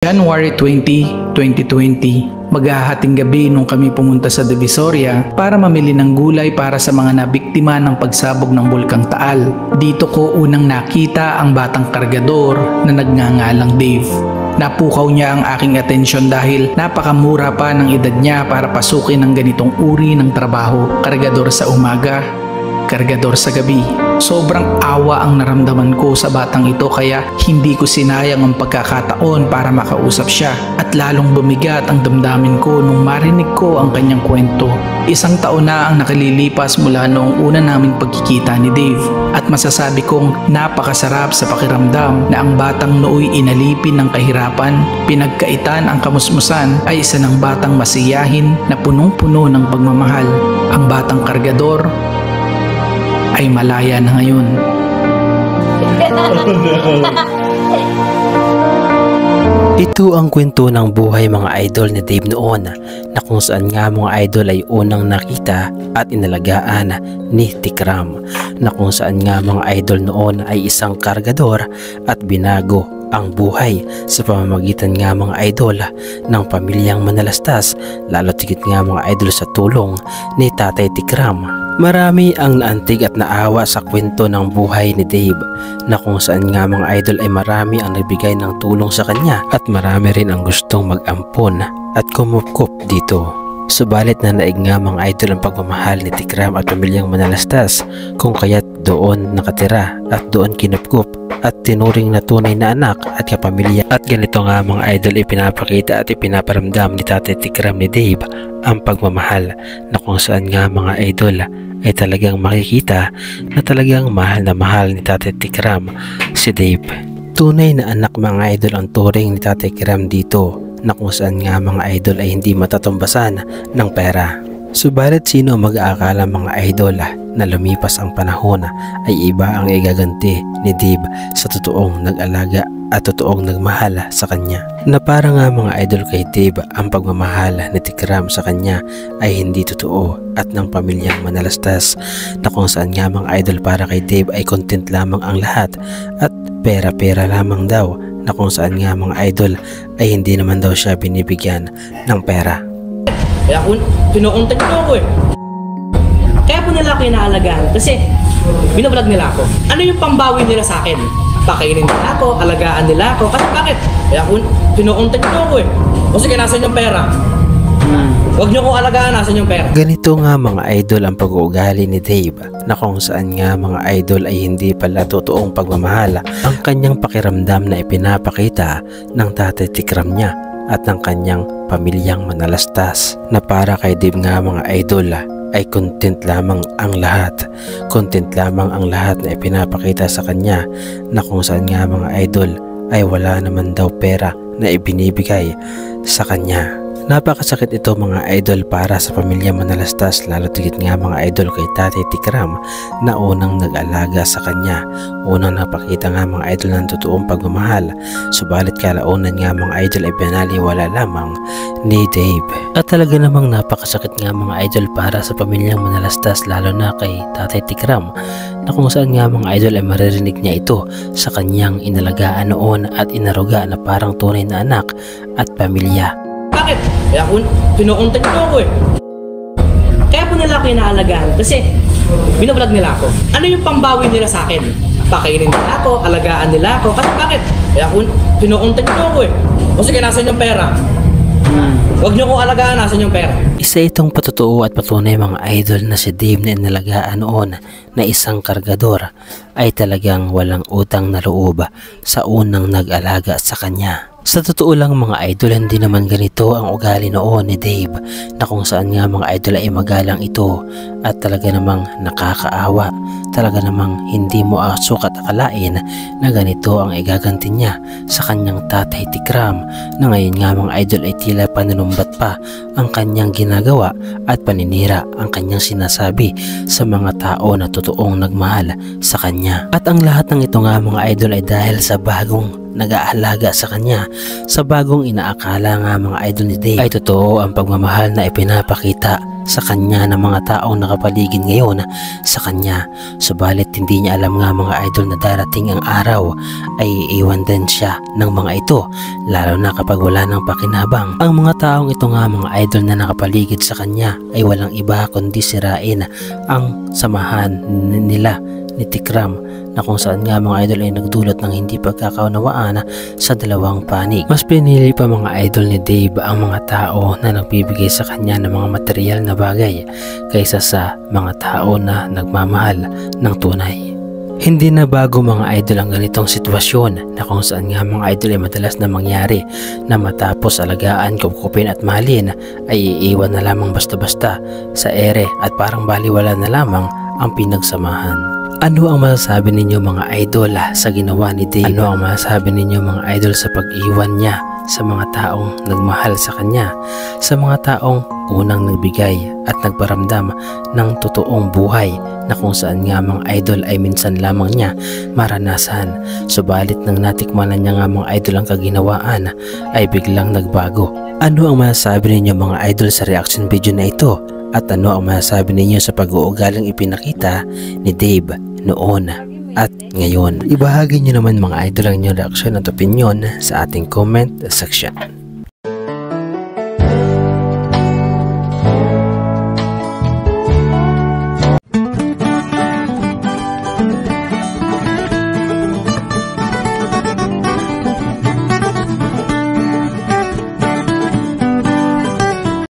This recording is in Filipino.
January 20, 2020, maghahating gabi nung kami pumunta sa Divisoria para mamili ng gulay para sa mga nabiktima ng pagsabog ng Bulkang Taal. Dito ko unang nakita ang batang kargador na nagngangalang Dave. Napukaw niya ang aking atensyon dahil napakamura pa ng edad niya para pasukin ng ganitong uri ng trabaho. Kargador sa umaga, kargador sa gabi. Sobrang awa ang naramdaman ko sa batang ito kaya hindi ko sinayang ang pagkakataon para makausap siya at lalong bumigat ang damdamin ko nung marinig ko ang kanyang kwento. 1 taon na ang nakalilipas mula noong una naming pagkikita ni Dave at masasabi kong napakasarap sa pakiramdam na ang batang nooy inalipin ng kahirapan, pinagkaitan ang kamusmusan ay isa ng batang masiyahin na punong-puno ng pagmamahal. Ang batang kargador ay malaya na ngayon. Ito ang kwento ng buhay mga idol ni Dave noon na kung saan nga mga idol ay unang nakita at inalagaan ni Tikram, na kung saan nga mga idol noon ay isang kargador at binago ang buhay sa pamamagitan nga mga idol ng pamilyang Manalastas, lalo tigit nga mga idol sa tulong ni Tatay Tikram. Marami ang naantig at naawa sa kwento ng buhay ni Dave, na kung saan nga mga idol ay marami ang nagbigay ng tulong sa kanya at marami rin ang gustong mag-ampon at kumupkup dito. Subalit na naig nga mga idol ang pagmamahal ni Tikram at pamilyang Manalastas, kung kaya't doon nakatira at doon kinupkup at tinuring na tunay na anak at kapamilya. At ganito nga mga idol ipinapakita at ipinaparamdam ni Tatay Tikram ni Dave ang pagmamahal, na kung saan nga mga idol ay talagang makikita na talagang mahal na mahal ni Tatay Tikram si Dave. Tunay na anak mga idol ang turing ni Tatay Tikram dito, na kung saan nga mga idol ay hindi matatumbasan ng pera. Subalit sino mag-aakala mga idol na lumipas ang panahon ay iba ang igaganti ni Dave sa totoong nag-alaga at totoong nagmahal sa kanya. Na para nga mga idol kay Dave ang pagmamahal ni Tikram sa kanya ay hindi totoo at ng pamilyang Manalastas, na kung saan nga mga idol para kay Dave ay content lamang ang lahat at pera-pera lamang daw, na kung saan nga mga idol ay hindi naman daw siya binibigyan ng pera. Kaya kung pinuuntan niyo ako kaya po nila ako inaalagaan kasi binablog nila ako. Ano yung pambawi nila sa akin? Pakainin nila ako, alagaan nila ako. Kasi bakit? Kaya kung pinuuntan niyo ako o sige, nasan yung pera? Huwag niyo ko alagaan, nasan yung pera? Ganito nga mga idol ang pag-uugali ni Dave, na kung saan nga mga idol ay hindi pala totoong pagmamahal ang kanyang pakiramdam na ipinapakita ng Tatay Tikram niya at ng kanyang pamilyang Manalastas, na para kay Dave nga mga idol ay content lamang ang lahat. Content lamang ang lahat na ipinapakita sa kanya, na kung saan nga mga idol ay wala naman daw pera na ibinibigay sa kanya. Napakasakit ito mga idol para sa pamilya Manalastas, lalo tigit nga mga idol kay Tatay Tikram na unang nag-alaga sa kanya, unang napakita nga mga idol ng totoong pagmamahal. Subalit kalaunan nga mga idol ay binaliwala lamang ni Dave. At talaga namang napakasakit nga mga idol para sa pamilyang Manalastas, lalo na kay Tatay Tikram, na kung saan nga mga idol ay maririnig niya ito sa kanyang inalagaan noon at inaruga na parang tunay na anak at pamilya. Bakit? Kaya kung pinuuntan niyo ako kaya po nila ako inaalagaan kasi binablog nila ako. Ano yung pambawi nila sa akin? Pakainin nila ako, alagaan nila ako. Kasi bakit? Kaya kung pinuuntan niyo ako o sige, nasan yung pera? Huwag niyo ko alagaan, nasan yung pera? Isa itong patotoo at patunay mga idol na si Dave na inalagaan noon na isang kargador ay talagang walang utang na loob sa unang nag-alaga sa kanya. Sa totoo lang mga idol, hindi naman ganito ang ugali noon ni Dave, na kung saan nga mga idol ay magalang ito at talaga namang nakakaawa. Talaga namang hindi mo sukat akalain na ganito ang igaganti niya sa kanyang Tatay Tikram, na ngayon nga mga idol ay tila panunumbat pa ang kanyang ginagawa at paninira ang kanyang sinasabi sa mga tao na totoong nagmahal sa kanya. At ang lahat ng ito nga mga idol ay dahil sa bagong nag-aalaga sa kanya, sa bagong inaakala nga mga idol ni Dave ay totoo ang pagmamahal na ipinapakita sa kanya ng mga taong nakapaligid ngayon sa kanya. Subalit hindi niya alam nga mga idol na darating ang araw ay iiwan din siya ng mga ito, lalo na kapag wala ng pakinabang. Ang mga taong ito nga mga idol na nakapaligid sa kanya ay walang iba kundi sirain ang samahan nila ni Tikram, na kung saan nga mga idol ay nagdulot ng hindi pagkakaunawaan sa dalawang panig. Mas pinili pa mga idol ni Dave ang mga tao na nagbibigay sa kanya ng mga material na bagay kaysa sa mga tao na nagmamahal ng tunay. Hindi na bago mga idol ang ganitong sitwasyon na kung saan nga mga idol ay madalas na mangyari na matapos alagaan, kupkupin at mahalin ay iiwan na lamang basta-basta sa ere at parang baliwala na lamang ang pinagsamahan. Ano ang masasabi ninyo mga idol sa ginawa ni Dave? Ano ang masasabi ninyo mga idol sa pag-iwan niya sa mga taong nagmahal sa kanya, sa mga taong unang nagbigay at nagparamdam ng totoong buhay na kung saan nga mga idol ay minsan lamang niya maranasan, subalit nang natikmanan niya nga mga idol ang kaginawaan ay biglang nagbago? Ano ang masasabi ninyo mga idol sa reaction video na ito? At ano ang masasabi ninyo sa pag-uugaling ipinakita ni Dave noon at ngayon? Ibahagi nyo naman mga idol ang inyong reaksyon at opinion sa ating comment section.